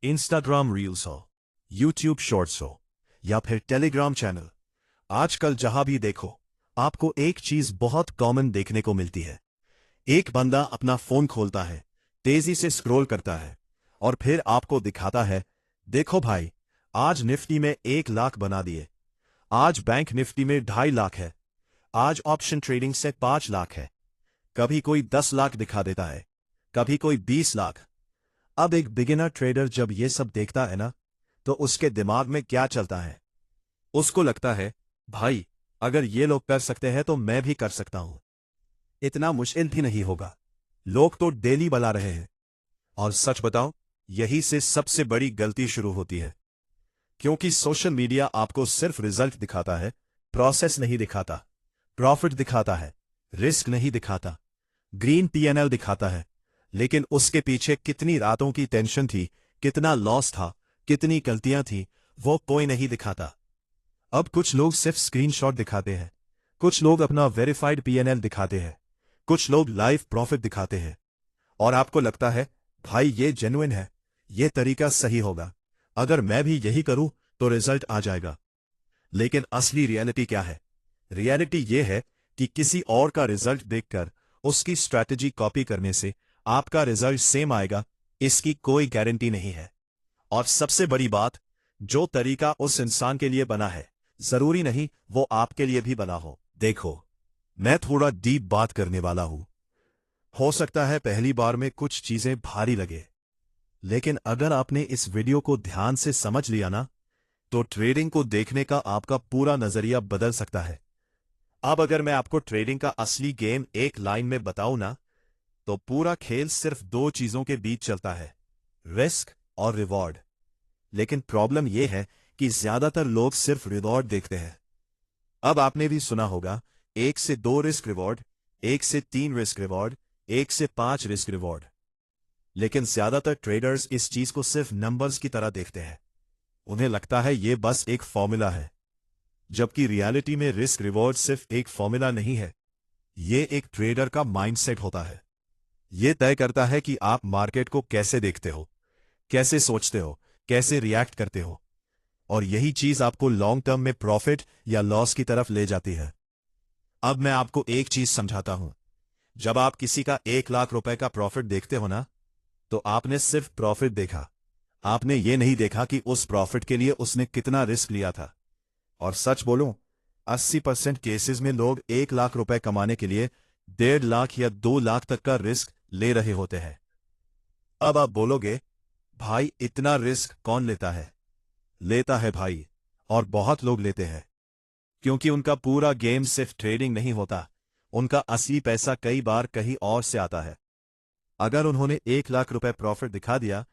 Instagram reels हो, YouTube shorts हो या फिर टेलीग्राम चैनल, आजकल जहां भी देखो आपको एक चीज बहुत कॉमन देखने को मिलती है। एक बंदा अपना फोन खोलता है, तेजी से स्क्रॉल करता है और फिर आपको दिखाता है, देखो भाई, आज निफ्टी में 1 लाख बना दिए, आज बैंक निफ्टी में 2.5 लाख है, आज ऑप्शन ट्रेडिंग से 5 लाख है। कभी कोई 10 लाख दिखा देता है, कभी कोई 20 लाख। अब एक बिगिनर ट्रेडर जब ये सब देखता है ना, तो उसके दिमाग में क्या चलता है? उसको लगता है, भाई, अगर ये लोग कर सकते हैं तो मैं भी कर सकता हूं। इतना मुश्किल भी नहीं होगा, लोग तो डेली बना रहे हैं। और सच बताओ, यही से सबसे बड़ी गलती शुरू होती है, क्योंकि सोशल मीडिया आपको सिर्फ रिजल्ट दिखाता है, प्रोसेस नहीं दिखाता। प्रॉफिट दिखाता है, रिस्क नहीं दिखाता। ग्रीन पीएनएल दिखाता है, लेकिन उसके पीछे कितनी रातों की टेंशन थी, कितना लॉस था, कितनी गलतियां थी, वो कोई नहीं दिखाता। अब कुछ लोग सिर्फ स्क्रीनशॉट दिखाते हैं, कुछ लोग अपना वेरीफाइड पीएनएल दिखाते हैं, कुछ लोग लाइव प्रॉफिट दिखाते हैं, और आपको लगता है, भाई ये जेन्युइन है, ये तरीका सही होगा, अगर मैं भी यही करूं तो रिजल्ट आ जाएगा। लेकिन असली रियलिटी क्या है? रियलिटी ये है कि किसी और का रिजल्ट देखकर उसकी स्ट्रैटेजी कॉपी करने से आपका रिजल्ट सेम आएगा, इसकी कोई गारंटी नहीं है। और सबसे बड़ी बात, जो तरीका उस इंसान के लिए बना है, जरूरी नहीं वो आपके लिए भी बना हो। देखो, मैं थोड़ा डीप बात करने वाला हूं। हो सकता है पहली बार में कुछ चीजें भारी लगे, लेकिन अगर आपने इस वीडियो को ध्यान से समझ लिया ना, तो ट्रेडिंग को देखने का आपका पूरा नजरिया बदल सकता है। अब अगर मैं आपको ट्रेडिंग का असली गेम एक लाइन में बताऊं ना, तो पूरा खेल सिर्फ 2 चीजों के बीच चलता है, रिस्क और रिवॉर्ड। लेकिन प्रॉब्लम यह है कि ज्यादातर लोग सिर्फ रिवॉर्ड देखते हैं। अब आपने भी सुना होगा, 1 से 2 रिस्क रिवॉर्ड, 1 से 3 रिस्क रिवॉर्ड, 1 से 5 रिस्क रिवॉर्ड। लेकिन ज्यादातर ट्रेडर्स इस चीज को सिर्फ नंबर्स की तरह देखते हैं। उन्हें लगता है ये बस एक फॉर्मूला है, जबकि रियलिटी में रिस्क रिवॉर्ड सिर्फ एक फॉर्मूला नहीं है, ये एक ट्रेडर का माइंडसेट होता है। ये तय करता है कि आप मार्केट को कैसे देखते हो, कैसे सोचते हो, कैसे रिएक्ट करते हो, और यही चीज आपको लॉन्ग टर्म में प्रॉफिट या लॉस की तरफ ले जाती है। अब मैं आपको एक चीज समझाता हूं। जब आप किसी का 1 लाख रुपए का प्रॉफिट देखते हो ना, तो आपने सिर्फ प्रॉफिट देखा, आपने ये नहीं देखा कि उस प्रॉफिट के लिए उसने कितना रिस्क लिया था। और सच बोलूं, 80% केसेस में लोग 1 लाख रुपए कमाने के लिए 1.5 लाख या 2 लाख तक का रिस्क ले रहे होते हैं। अब आप बोलोगे, भाई इतना रिस्क कौन लेता है? लेता है भाई, और बहुत लोग लेते हैं, क्योंकि उनका पूरा गेम सिर्फ ट्रेडिंग नहीं होता, उनका असली पैसा कई बार कहीं और से आता है। अगर उन्होंने 1 लाख रुपए प्रॉफिट दिखा दिया,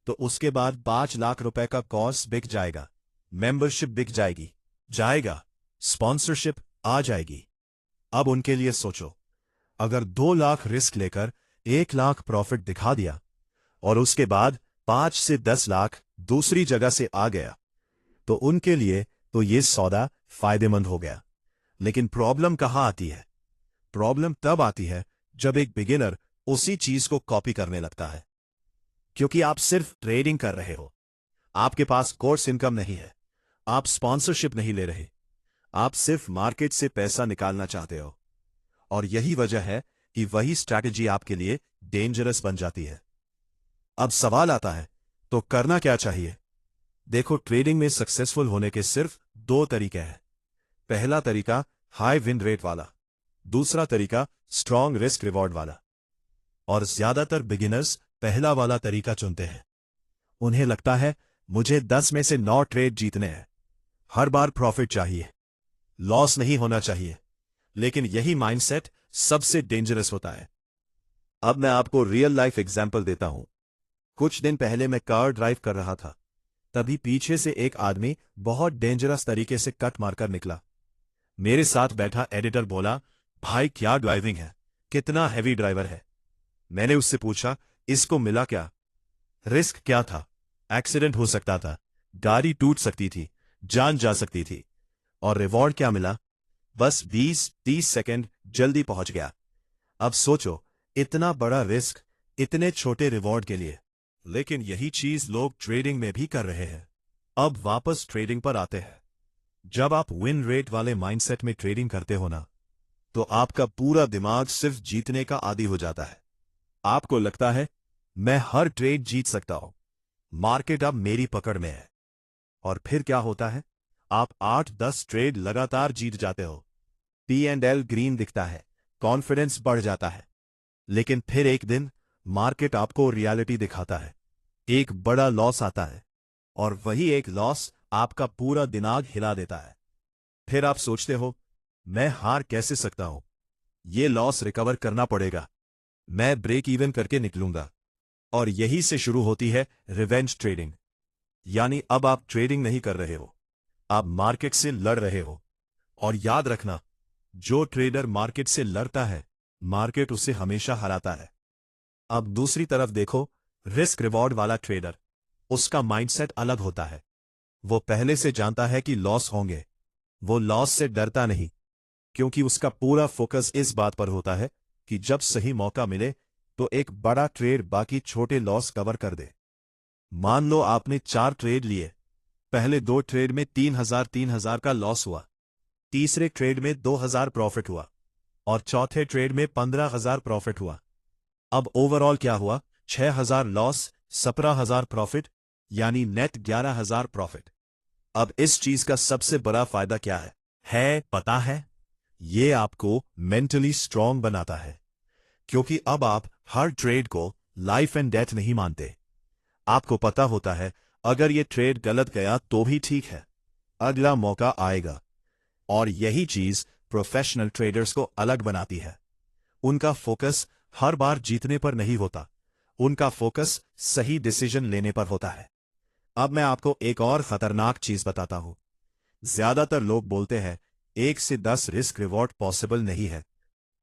तो उसके बाद 5 लाख रुपए का कोर्स बिक जाएगा, मेंबरशिप बिक जाएगा, स्पॉन्सरशिप आ जाएगी। अब उनके लिए सोचो, अगर 2 लाख रिस्क लेकर 1 लाख प्रॉफिट दिखा दिया, और उसके बाद 5 से 10 लाख दूसरी जगह से आ गया, तो उनके लिए तो ये सौदा फायदेमंद हो गया। लेकिन प्रॉब्लम कहां आती है? प्रॉब्लम तब आती है जब एक बिगिनर उसी चीज को कॉपी करने लगता है, क्योंकि आप सिर्फ ट्रेडिंग कर रहे हो, आपके पास कोर्स इनकम नहीं है, आप स्पॉन्सरशिप नहीं ले रहे, आप सिर्फ मार्केट से पैसा निकालना चाहते हो। और यही वजह है कि वही स्ट्रैटेजी आपके लिए डेंजरस बन जाती है। अब सवाल आता है, तो करना क्या चाहिए? देखो, ट्रेडिंग में सक्सेसफुल होने के सिर्फ 2 तरीके हैं। पहला तरीका हाई विन रेट वाला, दूसरा तरीका स्ट्रॉन्ग रिस्क रिवॉर्ड वाला। और ज्यादातर बिगिनर्स पहला वाला तरीका चुनते हैं। उन्हें लगता है, मुझे 10 में से 9 ट्रेड जीतने हैं, हर बार प्रॉफिट चाहिए, लॉस नहीं होना चाहिए। लेकिन यही माइंडसेट सबसे डेंजरस होता है। अब मैं आपको रियल लाइफ एग्जाम्पल देता हूं। कुछ दिन पहले मैं कार ड्राइव कर रहा था, तभी पीछे से एक आदमी बहुत डेंजरस तरीके से कट मारकर निकला। मेरे साथ बैठा एडिटर बोला, भाई क्या ड्राइविंग है, कितना हैवी ड्राइवर है। मैंने उससे पूछा, इसको मिला क्या? रिस्क क्या था? एक्सीडेंट हो सकता था, गाड़ी टूट सकती थी, जान जा सकती थी। और रिवॉर्ड क्या मिला? बस 20-30 सेकंड जल्दी पहुंच गया। अब सोचो, इतना बड़ा रिस्क इतने छोटे रिवॉर्ड के लिए। लेकिन यही चीज लोग ट्रेडिंग में भी कर रहे हैं। अब वापस ट्रेडिंग पर आते हैं। जब आप विन रेट वाले माइंडसेट में ट्रेडिंग करते हो ना, तो आपका पूरा दिमाग सिर्फ जीतने का आदी हो जाता है। आपको लगता है मैं हर ट्रेड जीत सकता हूं, मार्केट अब मेरी पकड़ में है। और फिर क्या होता है? आप 8-10 ट्रेड लगातार जीत जाते हो, P&L ग्रीन दिखता है, कॉन्फिडेंस बढ़ जाता है। लेकिन फिर एक दिन मार्केट आपको रियलिटी दिखाता है, एक बड़ा लॉस आता है, और वही एक लॉस आपका पूरा दिमाग हिला देता है। फिर आप सोचते हो, मैं हार कैसे सकता हूं, ये लॉस रिकवर करना पड़ेगा, मैं ब्रेक इवन करके निकलूंगा। और यही से शुरू होती है रिवेंज ट्रेडिंग। यानी अब आप ट्रेडिंग नहीं कर रहे हो, आप मार्केट से लड़ रहे हो। और याद रखना, जो ट्रेडर मार्केट से लड़ता है, मार्केट उसे हमेशा हराता है। अब दूसरी तरफ देखो, रिस्क रिवॉर्ड वाला ट्रेडर, उसका माइंडसेट अलग होता है। वो पहले से जानता है कि लॉस होंगे, वो लॉस से डरता नहीं, क्योंकि उसका पूरा फोकस इस बात पर होता है कि जब सही मौका मिले तो एक बड़ा ट्रेड बाकी छोटे लॉस कवर कर दे। मान लो आपने 4 ट्रेड लिए, पहले 2 ट्रेड में 3,000 का लॉस हुआ, तीसरे ट्रेड में 2,000 प्रॉफिट हुआ, और चौथे ट्रेड में 15,000 प्रॉफिट हुआ। अब ओवरऑल क्या हुआ? 6,000 लॉस, 17,000 प्रॉफिट, यानी नेट 11,000 प्रॉफिट। अब इस चीज का सबसे बड़ा फायदा क्या है पता है? ये आपको मेंटली स्ट्रांग बनाता है, क्योंकि अब आप हर ट्रेड को लाइफ एंड डेथ नहीं मानते। आपको पता होता है, अगर ये ट्रेड गलत गया तो भी ठीक है, अगला मौका आएगा। और यही चीज प्रोफेशनल ट्रेडर्स को अलग बनाती है। उनका फोकस हर बार जीतने पर नहीं होता, उनका फोकस सही डिसीजन लेने पर होता है। अब मैं आपको एक और खतरनाक चीज बताता हूं। ज्यादातर लोग बोलते हैं 1 से 10 रिस्क रिवॉर्ड पॉसिबल नहीं है,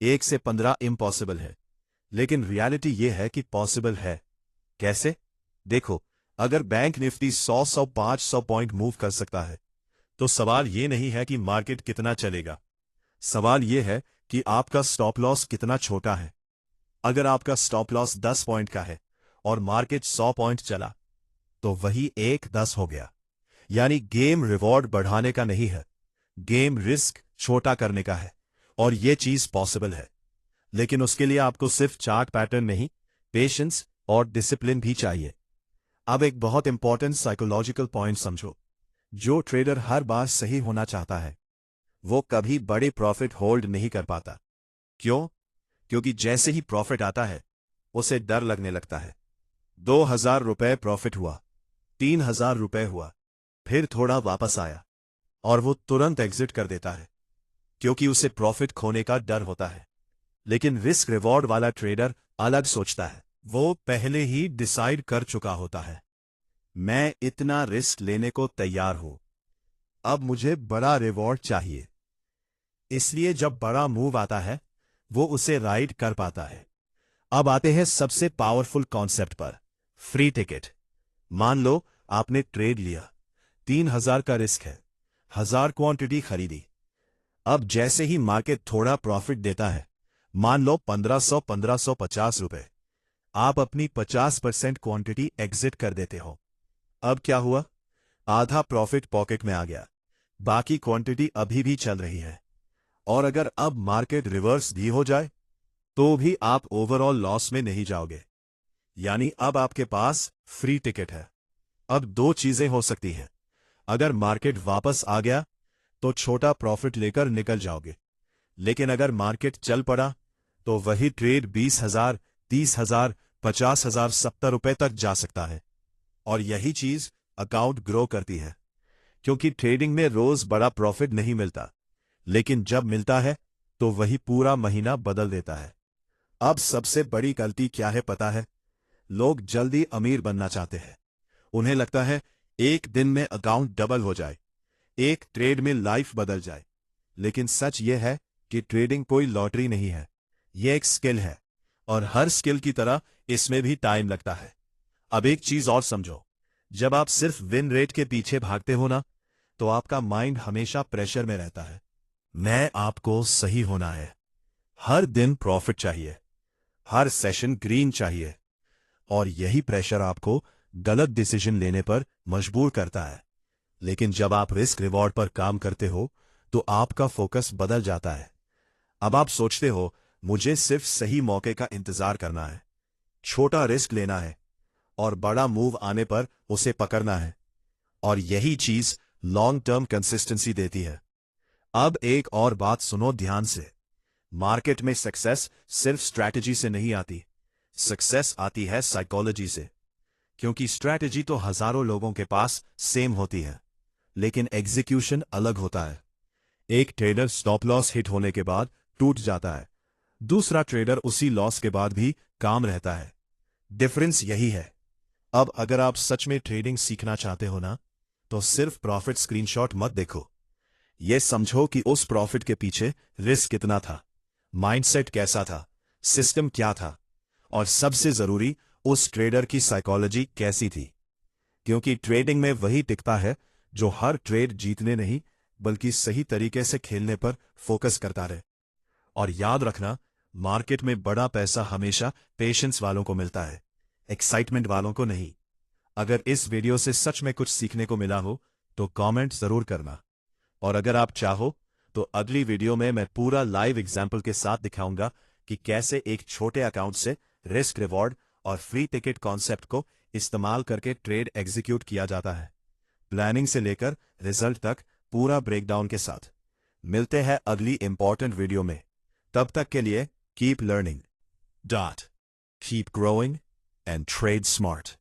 1 से 15 इम्पॉसिबल है। लेकिन रियलिटी यह है कि पॉसिबल है। कैसे? देखो, अगर बैंक निफ्टी 100-500 पॉइंट मूव कर सकता है, तो सवाल यह नहीं है कि मार्केट कितना चलेगा, सवाल यह है कि आपका स्टॉप लॉस कितना छोटा है। अगर आपका स्टॉप लॉस 10 पॉइंट का है और मार्केट 100 पॉइंट चला, तो वही 1-10 हो गया। यानी गेम रिवॉर्ड बढ़ाने का नहीं है, गेम रिस्क छोटा करने का है। और यह चीज पॉसिबल है, लेकिन उसके लिए आपको सिर्फ चार्ट पैटर्न नहीं, पेशेंस और डिसिप्लिन भी चाहिए। अब एक बहुत इंपॉर्टेंट साइकोलॉजिकल पॉइंट समझो। जो ट्रेडर हर बार सही होना चाहता है, वो कभी बड़े प्रॉफिट होल्ड नहीं कर पाता। क्यों? क्योंकि जैसे ही प्रॉफिट आता है, उसे डर लगने लगता है। 2,000 रुपए प्रॉफिट हुआ, 3,000 रुपए हुआ, फिर थोड़ा वापस आया, और वो तुरंत एग्जिट कर देता है, क्योंकि उसे प्रॉफिट खोने का डर होता है। लेकिन रिस्क रिवॉर्ड वाला ट्रेडर अलग सोचता है। वो पहले ही डिसाइड कर चुका होता है, मैं इतना रिस्क लेने को तैयार हूं, अब मुझे बड़ा रिवॉर्ड चाहिए। इसलिए जब बड़ा मूव आता है, वो उसे राइड कर पाता है। अब आते हैं सबसे पावरफुल कॉन्सेप्ट पर, फ्री टिकट। मान लो आपने ट्रेड लिया, 3,000 का रिस्क है, 1,000 क्वांटिटी खरीदी। अब जैसे ही मार्केट थोड़ा प्रॉफिट देता है, मान लो 1,550 रुपए, आप अपनी 50% क्वांटिटी एग्जिट कर देते हो। अब क्या हुआ? आधा प्रॉफिट पॉकेट में आ गया, बाकी क्वांटिटी अभी भी चल रही है। और अगर अब मार्केट रिवर्स भी हो जाए, तो भी आप ओवरऑल लॉस में नहीं जाओगे। यानी अब आपके पास फ्री टिकट है। अब 2 चीजें हो सकती हैं। अगर मार्केट वापस आ गया, तो छोटा प्रॉफिट लेकर निकल जाओगे। लेकिन अगर मार्केट चल पड़ा, तो वही ट्रेड 20,000, 30,000, 50,000, 70 रुपए तक जा सकता है। और यही चीज अकाउंट ग्रो करती है, क्योंकि ट्रेडिंग में रोज बड़ा प्रॉफिट नहीं मिलता, लेकिन जब मिलता है, तो वही पूरा महीना बदल देता है। अब सबसे बड़ी गलती क्या है पता है? लोग जल्दी अमीर बनना चाहते हैं। उन्हें लगता है एक दिन में अकाउंट डबल हो जाए, एक ट्रेड में लाइफ बदल जाए। लेकिन सच यह है कि ट्रेडिंग कोई लॉटरी नहीं है, यह एक स्किल है, और हर स्किल की तरह इसमें भी टाइम लगता है। अब एक चीज और समझो, जब आप सिर्फ विन रेट के पीछे भागते हो ना, तो आपका माइंड हमेशा प्रेशर में रहता है। मैं आपको सही होना है, हर दिन प्रॉफिट चाहिए, हर सेशन ग्रीन चाहिए, और यही प्रेशर आपको गलत डिसीजन लेने पर मजबूर करता है। लेकिन जब आप रिस्क रिवॉर्ड पर काम करते हो तो आपका फोकस बदल जाता है। अब आप सोचते हो मुझे सिर्फ सही मौके का इंतजार करना है, छोटा रिस्क लेना है और बड़ा मूव आने पर उसे पकड़ना है, और यही चीज लॉन्ग टर्म कंसिस्टेंसी देती है। अब एक और बात सुनो ध्यान से, मार्केट में सक्सेस सिर्फ स्ट्रैटेजी से नहीं आती, सक्सेस आती है साइकोलॉजी से। क्योंकि स्ट्रैटेजी तो हजारों लोगों के पास सेम होती है, लेकिन एग्जीक्यूशन अलग होता है। एक ट्रेडर स्टॉप लॉस हिट होने के बाद टूट जाता है, दूसरा ट्रेडर उसी लॉस के बाद भी काम रहता है। डिफरेंस यही है। अब अगर आप सच में ट्रेडिंग सीखना चाहते हो ना, तो सिर्फ प्रॉफिट स्क्रीनशॉट मत देखो, यह समझो कि उस प्रॉफिट के पीछे रिस्क कितना था, माइंडसेट कैसा था, सिस्टम क्या था, और सबसे जरूरी उस ट्रेडर की साइकोलॉजी कैसी थी। क्योंकि ट्रेडिंग में वही टिकता है जो हर ट्रेड जीतने नहीं बल्कि सही तरीके से खेलने पर फोकस करता रहे। और याद रखना, मार्केट में बड़ा पैसा हमेशा पेशेंस वालों को मिलता है, एक्साइटमेंट वालों को नहीं। अगर इस वीडियो से सच में कुछ सीखने को मिला हो तो कमेंट जरूर करना, और अगर आप चाहो तो अगली वीडियो में मैं पूरा लाइव एग्जाम्पल के साथ दिखाऊंगा कि कैसे एक छोटे अकाउंट से रिस्क रिवॉर्ड और फ्री टिकट कॉन्सेप्ट को इस्तेमाल करके ट्रेड एग्जीक्यूट किया जाता है, प्लानिंग से लेकर रिजल्ट तक पूरा ब्रेकडाउन के साथ। मिलते हैं अगली इंपॉर्टेंट वीडियो में, तब तक के लिए keep learning, keep growing and trade smart.